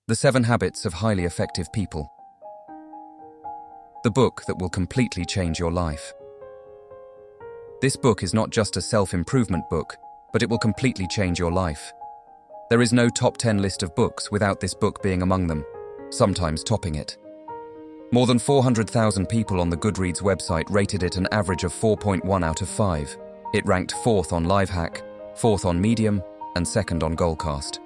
The 7 Habits of Highly Effective People. The book that will completely change your life. This book is not just a self-improvement book, but it will completely change your life. There is no top 10 list of books without this book being among them, sometimes topping it. More than 400,000 people on the Goodreads website rated it an average of 4.1 out of 5. It ranked 4th on Lifehack, 4th on Medium, and 2nd on Goalcast.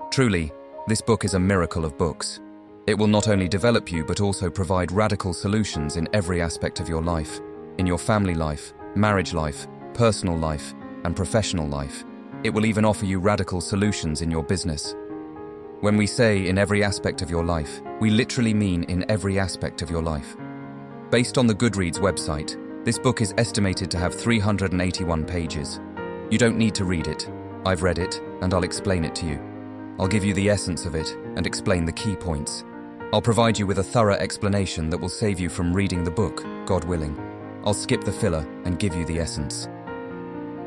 Truly, this book is a miracle of books. It will not only develop you but also provide radical solutions in every aspect of your life, in your family life, marriage life, personal life, and professional life. It will even offer you radical solutions in your business. When we say in every aspect of your life, we literally mean in every aspect of your life. Based on the Goodreads website, this book is estimated to have 381 pages. You don't need to read it. I've read it, and I'll explain it to you. I'll give you the essence of it and explain the key points. I'll provide you with a thorough explanation that will save you from reading the book, God willing. I'll skip the filler and give you the essence.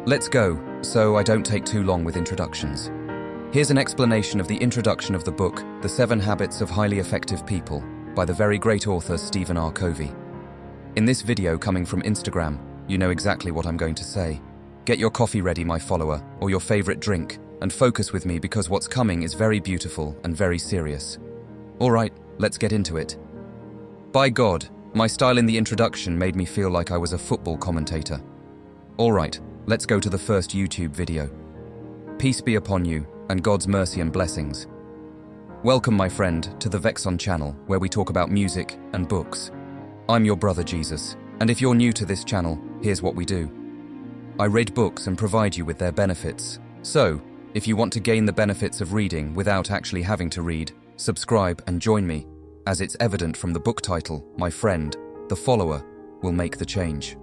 Let's go, so I don't take too long with introductions. Here's an explanation of the introduction of the book, The 7 Habits of Highly Effective People, by the very great author Stephen R. Covey. In this video coming from Instagram, you know exactly what I'm going to say. Get your coffee ready, my follower, or your favorite drink, and focus with me because what's coming is very beautiful and very serious. Alright, let's get into it. By God, my style in the introduction made me feel like I was a football commentator. Alright, let's go to the first YouTube video. Peace be upon you, and God's mercy and blessings. Welcome, my friend, to the Vexon channel, where we talk about music and books. I'm your brother Jesus, and if you're new to this channel, here's what we do. I read books and provide you with their benefits. So, if you want to gain the benefits of reading without actually having to read, subscribe and join me, as it's evident from the book title, my friend, the follower, will make the change.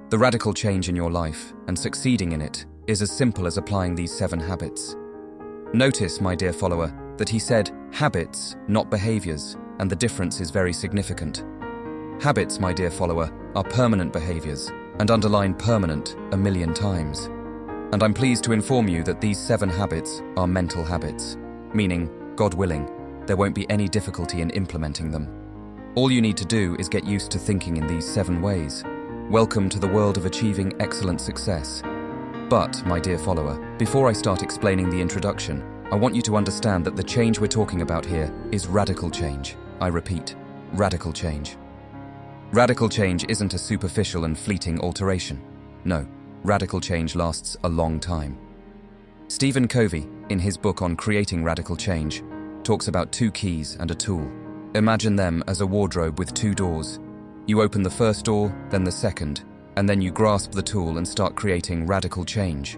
The radical change in your life, and succeeding in it, is as simple as applying these 7 habits. Notice, my dear follower, that he said habits, not behaviors, and the difference is very significant. Habits, my dear follower, are permanent behaviors, and underline permanent a million times. And I'm pleased to inform you that these 7 habits are mental habits, meaning, God willing, there won't be any difficulty in implementing them. All you need to do is get used to thinking in these 7 ways. Welcome to the world of achieving excellent success. But, my dear follower, before I start explaining the introduction, I want you to understand that the change we're talking about here is radical change. I repeat, radical change. Radical change isn't a superficial and fleeting alteration. No. Radical change lasts a long time. Stephen Covey, in his book on creating radical change, talks about 2 keys and a tool. Imagine them as a wardrobe with 2 doors. You open the first door, then the second, and then you grasp the tool and start creating radical change.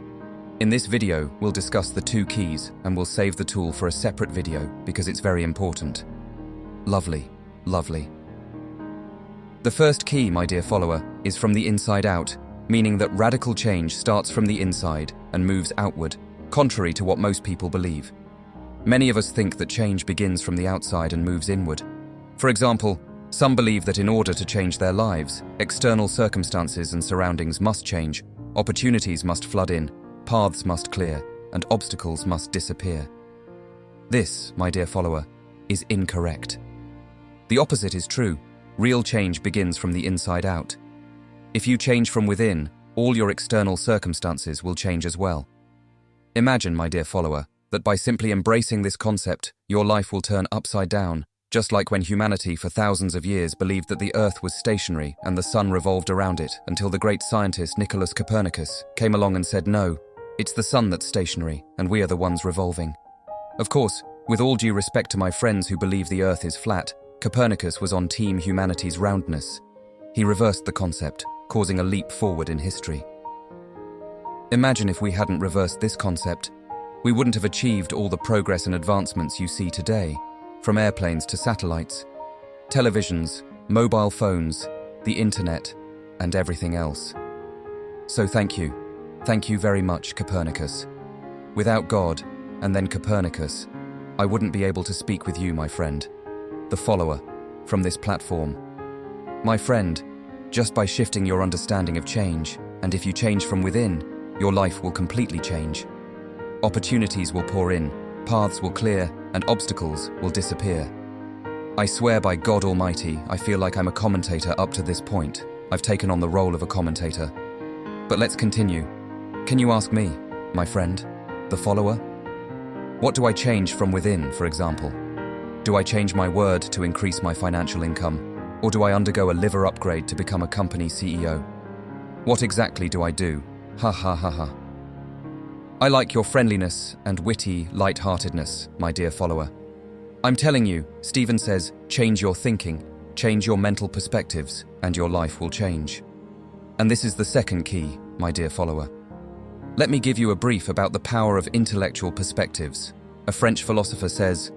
In this video, we'll discuss the 2 keys and we'll save the tool for a separate video because it's very important. Lovely, lovely. The first key, my dear follower, is from the inside out, meaning that radical change starts from the inside and moves outward, contrary to what most people believe. Many of us think that change begins from the outside and moves inward. For example, some believe that in order to change their lives, external circumstances and surroundings must change, opportunities must flood in, paths must clear, and obstacles must disappear. This, my dear follower, is incorrect. The opposite is true. Real change begins from the inside out. If you change from within, all your external circumstances will change as well. Imagine, my dear follower, that by simply embracing this concept, your life will turn upside down, just like when humanity for thousands of years believed that the Earth was stationary and the sun revolved around it until the great scientist Nicholas Copernicus came along and said, no, it's the sun that's stationary and we are the ones revolving. Of course, with all due respect to my friends who believe the Earth is flat, Copernicus was on Team Humanity's roundness. He reversed the concept, causing a leap forward in history. Imagine if we hadn't reversed this concept, we wouldn't have achieved all the progress and advancements you see today, from airplanes to satellites, televisions, mobile phones, the internet, and everything else. So thank you. Thank you very much, Copernicus. Without God, and then Copernicus, I wouldn't be able to speak with you, my friend, the follower, from this platform. My friend, just by shifting your understanding of change, and if you change from within, your life will completely change. Opportunities will pour in, paths will clear, and obstacles will disappear. I swear by God Almighty, I feel like I'm a commentator up to this point. I've taken on the role of a commentator. But let's continue. Can you ask me, my friend, the follower? What do I change from within, for example? Do I change my word to increase my financial income? Or do I undergo a liver upgrade to become a company CEO? What exactly do I do? Ha ha ha ha. I like your friendliness and witty light-heartedness, my dear follower. I'm telling you, Stephen says, change your thinking, change your mental perspectives, and your life will change. And this is the second key, my dear follower. Let me give you a brief about the power of intellectual perspectives. A French philosopher says,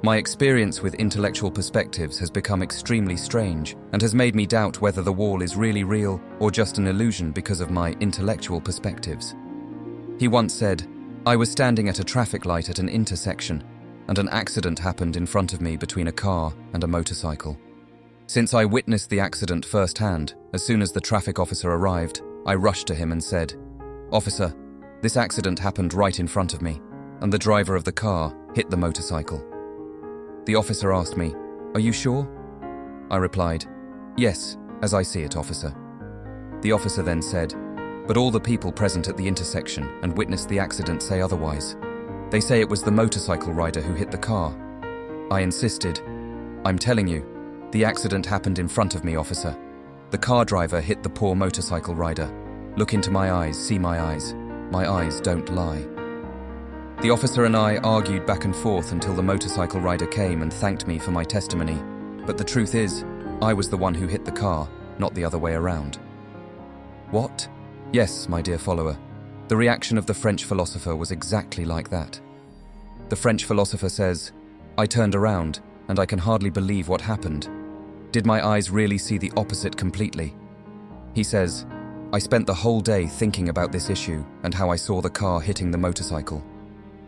"My experience with intellectual perspectives has become extremely strange and has made me doubt whether the wall is really real or just an illusion because of my intellectual perspectives." He once said, "I was standing at a traffic light at an intersection, and an accident happened in front of me between a car and a motorcycle. Since I witnessed the accident firsthand, as soon as the traffic officer arrived, I rushed to him and said, 'Officer, this accident happened right in front of me, and the driver of the car hit the motorcycle.' The officer asked me, 'Are you sure?' I replied, 'Yes, as I see it, officer.' The officer then said, 'But all the people present at the intersection and witnessed the accident say otherwise. They say it was the motorcycle rider who hit the car.' I insisted, 'I'm telling you, the accident happened in front of me, officer. The car driver hit the poor motorcycle rider. Look into my eyes, see my eyes. My eyes don't lie.' The officer and I argued back and forth until the motorcycle rider came and thanked me for my testimony. But the truth is, I was the one who hit the car, not the other way around." What? Yes, my dear follower. The reaction of the French philosopher was exactly like that. The French philosopher says, "I turned around, and I can hardly believe what happened. Did my eyes really see the opposite completely?" He says, "I spent the whole day thinking about this issue and how I saw the car hitting the motorcycle.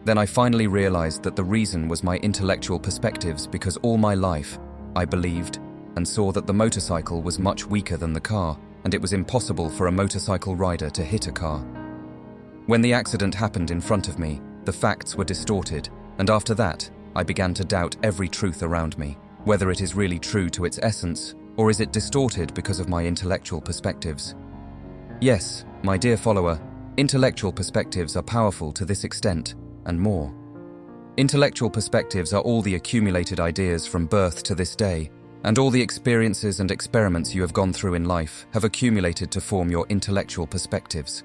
Then I finally realized that the reason was my intellectual perspectives, because all my life I believed and saw that the motorcycle was much weaker than the car, and it was impossible for a motorcycle rider to hit a car. When the accident happened in front of me, the facts were distorted, and after that, I began to doubt every truth around me, whether it is really true to its essence, or is it distorted because of my intellectual perspectives. Yes, my dear follower, intellectual perspectives are powerful to this extent, and more. Intellectual perspectives are all the accumulated ideas from birth to this day, and all the experiences and experiments you have gone through in life have accumulated to form your intellectual perspectives.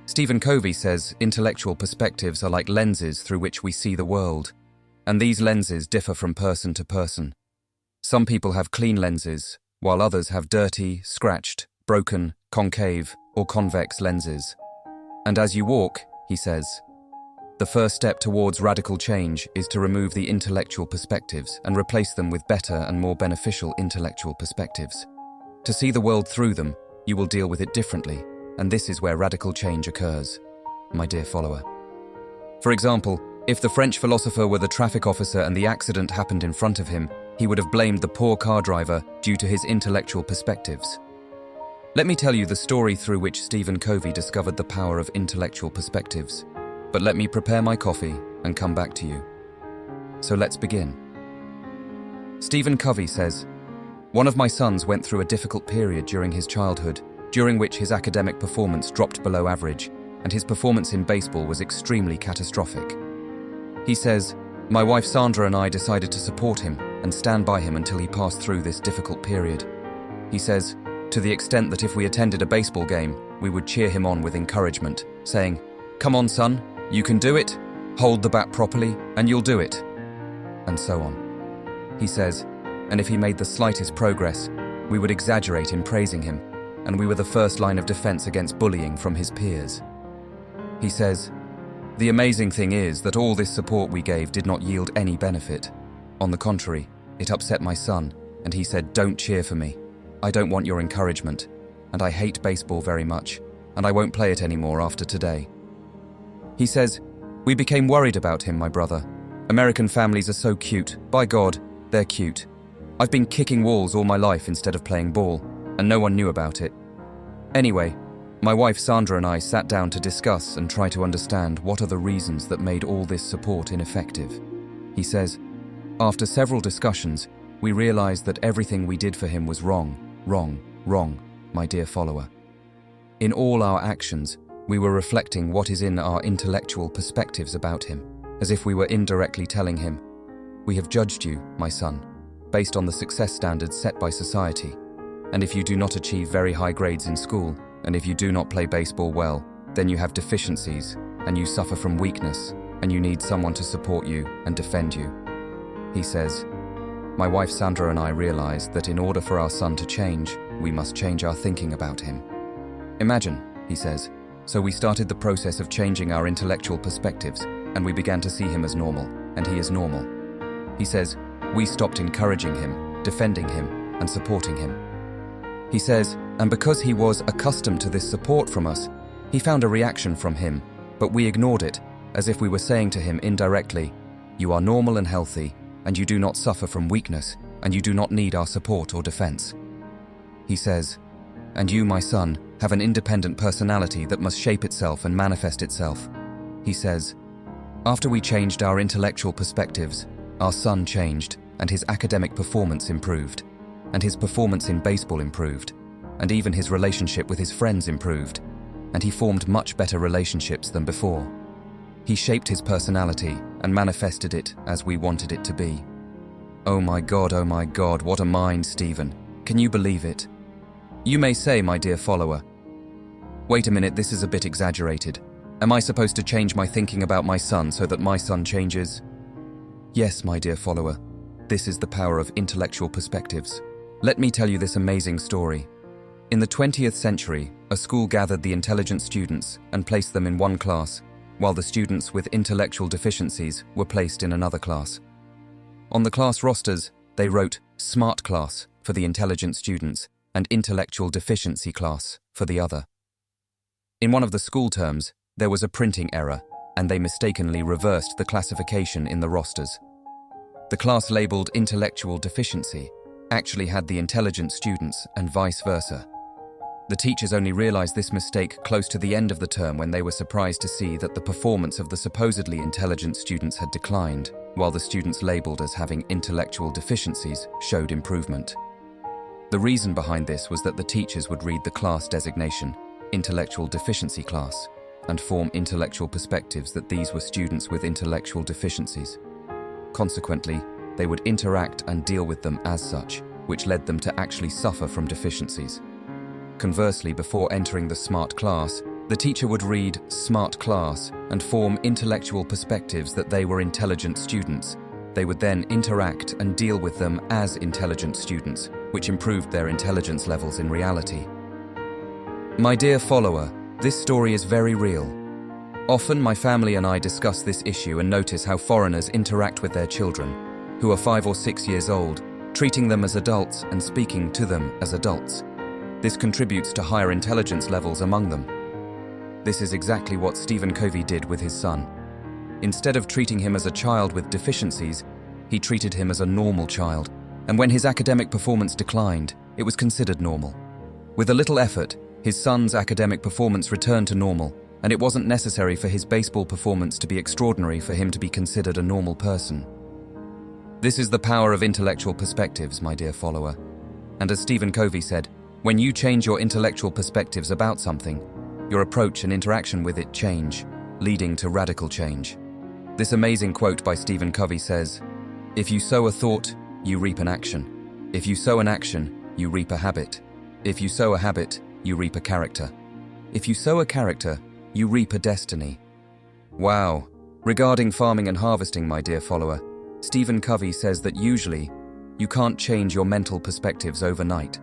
Stephen Covey says intellectual perspectives are like lenses through which we see the world, and these lenses differ from person to person. Some people have clean lenses, while others have dirty, scratched, broken, concave, or convex lenses. And as you walk, he says, the first step towards radical change is to remove the intellectual perspectives and replace them with better and more beneficial intellectual perspectives. To see the world through them, you will deal with it differently, and this is where radical change occurs, my dear follower. For example, if the French philosopher were the traffic officer and the accident happened in front of him, he would have blamed the poor car driver due to his intellectual perspectives. Let me tell you the story through which Stephen Covey discovered the power of intellectual perspectives. But let me prepare my coffee and come back to you. So let's begin. Stephen Covey says, "One of my sons went through a difficult period during his childhood, during which his academic performance dropped below average, and his performance in baseball was extremely catastrophic. He says, my wife Sandra and I decided to support him and stand by him until he passed through this difficult period. He says, to the extent that if we attended a baseball game, we would cheer him on with encouragement, saying, 'Come on, son, you can do it, hold the bat properly, and you'll do it,' and so on. He says, and if he made the slightest progress, we would exaggerate in praising him, and we were the first line of defense against bullying from his peers. He says, the amazing thing is that all this support we gave did not yield any benefit. On the contrary, it upset my son, and he said, 'Don't cheer for me. I don't want your encouragement, and I hate baseball very much, and I won't play it anymore after today.' He says, we became worried about him, my brother. American families are so cute. By God, they're cute. I've been kicking walls all my life instead of playing ball, and no one knew about it. Anyway, My wife Sandra and I sat down to discuss and try to understand what are the reasons that made all this support ineffective. He says, after several discussions, we realized that everything we did for him was wrong, my dear follower. In all our actions, we were reflecting what is in our intellectual perspectives about him, as if we were indirectly telling him, we have judged you, my son, based on the success standards set by society, and if you do not achieve very high grades in school, and if you do not play baseball well, then you have deficiencies, and you suffer from weakness, and you need someone to support you and defend you. He says, my wife Sandra and I realized that in order for our son to change, we must change our thinking about him. Imagine, he says, so we started the process of changing our intellectual perspectives, and we began to see him as normal, and he is normal. He says, we stopped encouraging him, defending him, and supporting him. He says, and because he was accustomed to this support from us, he found a reaction from him, but we ignored it, as if we were saying to him indirectly, you are normal and healthy, and you do not suffer from weakness, and you do not need our support or defense. He says, and you, my son, have an independent personality that must shape itself and manifest itself. He says, after we changed our intellectual perspectives, our son changed, and his academic performance improved, and his performance in baseball improved, and even his relationship with his friends improved, and he formed much better relationships than before. He shaped his personality and manifested it as we wanted it to be. Oh my God, what a mind, Stephen. Can you believe it? You may say, my dear follower, wait a minute, this is a bit exaggerated. Am I supposed to change my thinking about my son so that my son changes? Yes, my dear follower, this is the power of intellectual perspectives. Let me tell you this amazing story. In the 20th century, a school gathered the intelligent students and placed them in one class, while the students with intellectual deficiencies were placed in another class. On the class rosters, they wrote Smart Class for the intelligent students and Intellectual Deficiency Class for the other. In one of the school terms, there was a printing error, and they mistakenly reversed the classification in the rosters. The class labeled Intellectual Deficiency actually had the intelligent students and vice versa. The teachers only realized this mistake close to the end of the term when they were surprised to see that the performance of the supposedly intelligent students had declined, while the students labeled as having intellectual deficiencies showed improvement. The reason behind this was that the teachers would read the class designation, Intellectual Deficiency Class, and form intellectual perspectives that these were students with intellectual deficiencies. Consequently, they would interact and deal with them as such, which led them to actually suffer from deficiencies. Conversely, before entering the smart class, the teacher would read Smart Class and form intellectual perspectives that they were intelligent students. They would then interact and deal with them as intelligent students, which improved their intelligence levels in reality. My dear follower, this story is very real. Often my family and I discuss this issue and notice how foreigners interact with their children, who are 5 or 6 years old, treating them as adults and speaking to them as adults. This contributes to higher intelligence levels among them. This is exactly what Stephen Covey did with his son. Instead of treating him as a child with deficiencies, he treated him as a normal child, and when his academic performance declined, it was considered normal. With a little effort, his son's academic performance returned to normal, and it wasn't necessary for his baseball performance to be extraordinary for him to be considered a normal person. This is the power of intellectual perspectives, my dear follower. And as Stephen Covey said, when you change your intellectual perspectives about something, your approach and interaction with it change, leading to radical change. This amazing quote by Stephen Covey says, "If you sow a thought, you reap an action. If you sow an action, you reap a habit. If you sow a habit, you reap a character. If you sow a character, you reap a destiny." Wow! Regarding farming and harvesting, my dear follower, Stephen Covey says that usually, you can't change your mental perspectives overnight.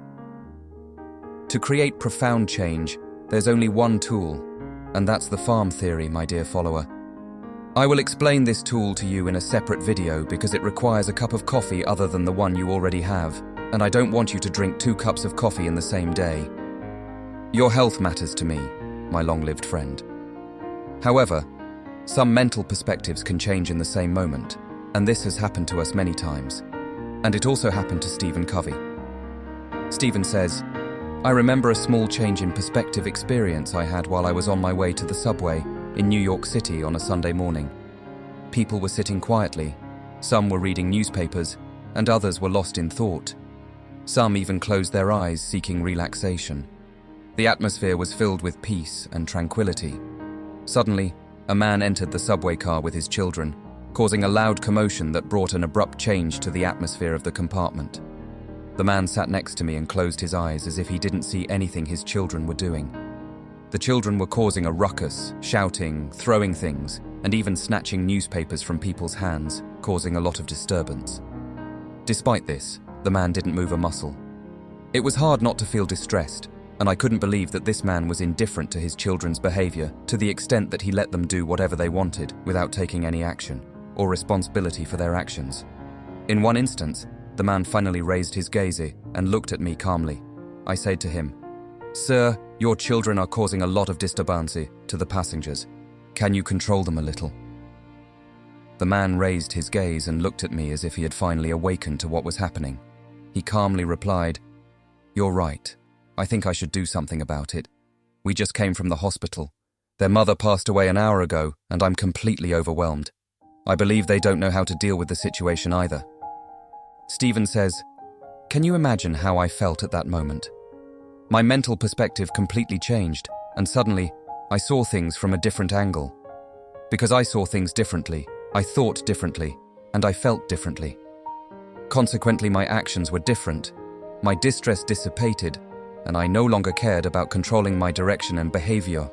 To create profound change, there's only one tool, and that's the farm theory, my dear follower. I will explain this tool to you in a separate video because it requires a cup of coffee other than the one you already have, and I don't want you to drink 2 cups of coffee in the same day. Your health matters to me, my long-lived friend. However, some mental perspectives can change in the same moment, and this has happened to us many times. And it also happened to Stephen Covey. Stephen says, I remember a small change in perspective experience I had while I was on my way to the subway in New York City on a Sunday morning. People were sitting quietly, some were reading newspapers, and others were lost in thought. Some even closed their eyes seeking relaxation. The atmosphere was filled with peace and tranquility. Suddenly, a man entered the subway car with his children, causing a loud commotion that brought an abrupt change to the atmosphere of the compartment. The man sat next to me and closed his eyes as if he didn't see anything his children were doing. The children were causing a ruckus, shouting, throwing things, and even snatching newspapers from people's hands, causing a lot of disturbance. Despite this, the man didn't move a muscle. It was hard not to feel distressed, and I couldn't believe that this man was indifferent to his children's behavior to the extent that he let them do whatever they wanted without taking any action or responsibility for their actions. In one instance, the man finally raised his gaze and looked at me calmly. I said to him, "Sir, your children are causing a lot of disturbance to the passengers. Can you control them a little?" The man raised his gaze and looked at me as if he had finally awakened to what was happening. He calmly replied, "You're right. I think I should do something about it. We just came from the hospital. Their mother passed away an hour ago, and I'm completely overwhelmed. I believe they don't know how to deal with the situation either." Stephen says, "Can you imagine how I felt at that moment? My mental perspective completely changed, and suddenly, I saw things from a different angle. Because I saw things differently, I thought differently, and I felt differently. Consequently, my actions were different. My distress dissipated, and I no longer cared about controlling my direction and behavior.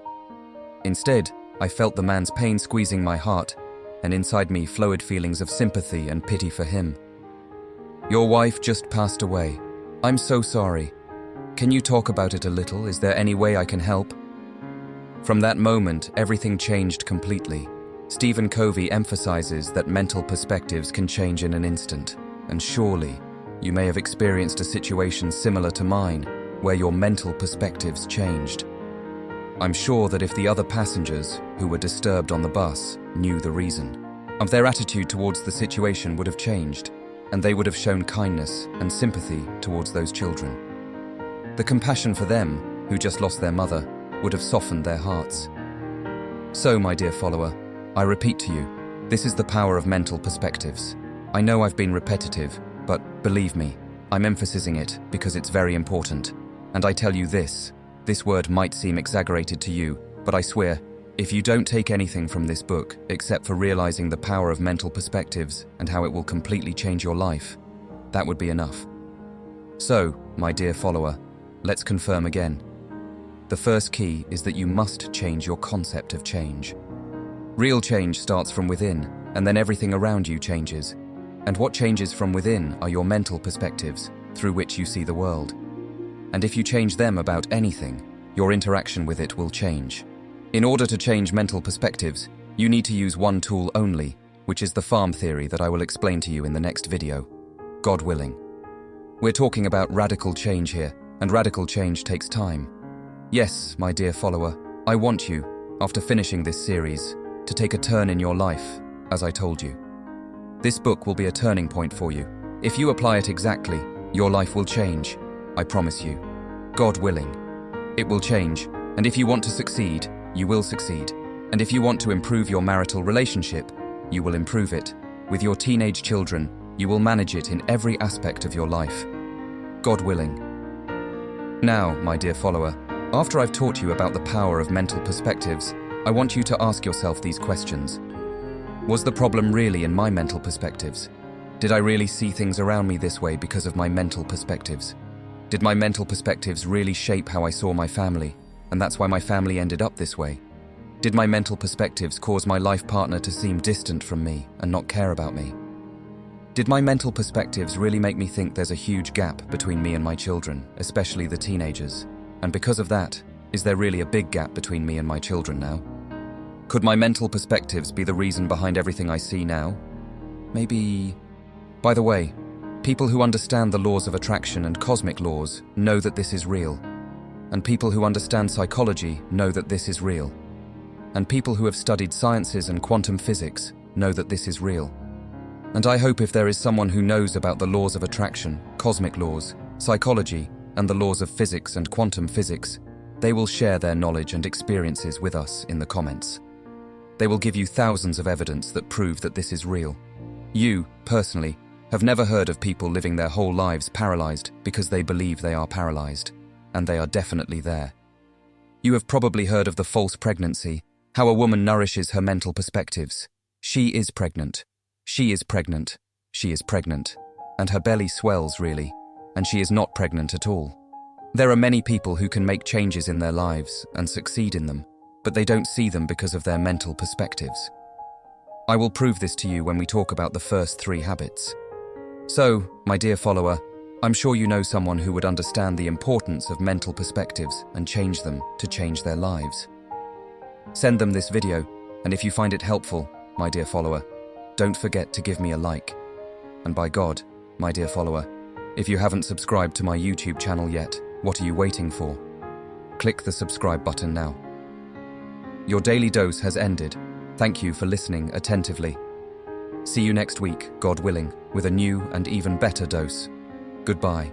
Instead, I felt the man's pain squeezing my heart, and inside me flowed feelings of sympathy and pity for him. Your wife just passed away. I'm so sorry. Can you talk about it a little? Is there any way I can help?" From that moment, everything changed completely. Stephen Covey emphasizes that mental perspectives can change in an instant, and surely, you may have experienced a situation similar to mine, where your mental perspectives changed. I'm sure that if the other passengers, who were disturbed on the bus, knew the reason, of their attitude towards the situation would have changed, and they would have shown kindness and sympathy towards those children. The compassion for them, who just lost their mother, would have softened their hearts. So, my dear follower, I repeat to you, this is the power of mental perspectives. I know I've been repetitive, but believe me, I'm emphasizing it because it's very important. And I tell you this word might seem exaggerated to you, but I swear, if you don't take anything from this book except for realizing the power of mental perspectives and how it will completely change your life, that would be enough. So, my dear follower, let's confirm again. The first key is that you must change your concept of change. Real change starts from within, and then everything around you changes. And what changes from within are your mental perspectives, through which you see the world. And if you change them about anything, your interaction with it will change. In order to change mental perspectives, you need to use one tool only, which is the farm theory that I will explain to you in the next video, God willing. We're talking about radical change here, and radical change takes time. Yes, my dear follower, I want you, after finishing this series, to take a turn in your life, as I told you. This book will be a turning point for you. If you apply it exactly, your life will change, I promise you. God willing. It will change, and if you want to succeed, you will succeed. And if you want to improve your marital relationship, you will improve it. With your teenage children, you will manage it in every aspect of your life. God willing. Now, my dear follower, after I've taught you about the power of mental perspectives, I want you to ask yourself these questions. Was the problem really in my mental perspectives? Did I really see things around me this way because of my mental perspectives? Did my mental perspectives really shape how I saw my family, and that's why my family ended up this way? Did my mental perspectives cause my life partner to seem distant from me and not care about me? Did my mental perspectives really make me think there's a huge gap between me and my children, especially the teenagers? And because of that, is there really a big gap between me and my children now? Could my mental perspectives be the reason behind everything I see now? Maybe... By the way, people who understand the laws of attraction and cosmic laws know that this is real. And people who understand psychology know that this is real. And people who have studied sciences and quantum physics know that this is real. And I hope if there is someone who knows about the laws of attraction, cosmic laws, psychology, and the laws of physics and quantum physics, they will share their knowledge and experiences with us in the comments. They will give you thousands of evidence that prove that this is real. You, personally, have never heard of people living their whole lives paralyzed because they believe they are paralyzed, and they are definitely there. You have probably heard of the false pregnancy, how a woman nourishes her mental perspectives. She is pregnant. She is pregnant. She is pregnant. And her belly swells, really, and she is not pregnant at all. There are many people who can make changes in their lives and succeed in them, but they don't see them because of their mental perspectives. I will prove this to you when we talk about the first 3 habits. So, my dear follower, I'm sure you know someone who would understand the importance of mental perspectives and change them to change their lives. Send them this video, and if you find it helpful, my dear follower, don't forget to give me a like. And by God, my dear follower, if you haven't subscribed to my YouTube channel yet, what are you waiting for? Click the subscribe button now. Your daily dose has ended. Thank you for listening attentively. See you next week, God willing, with a new and even better dose. Goodbye.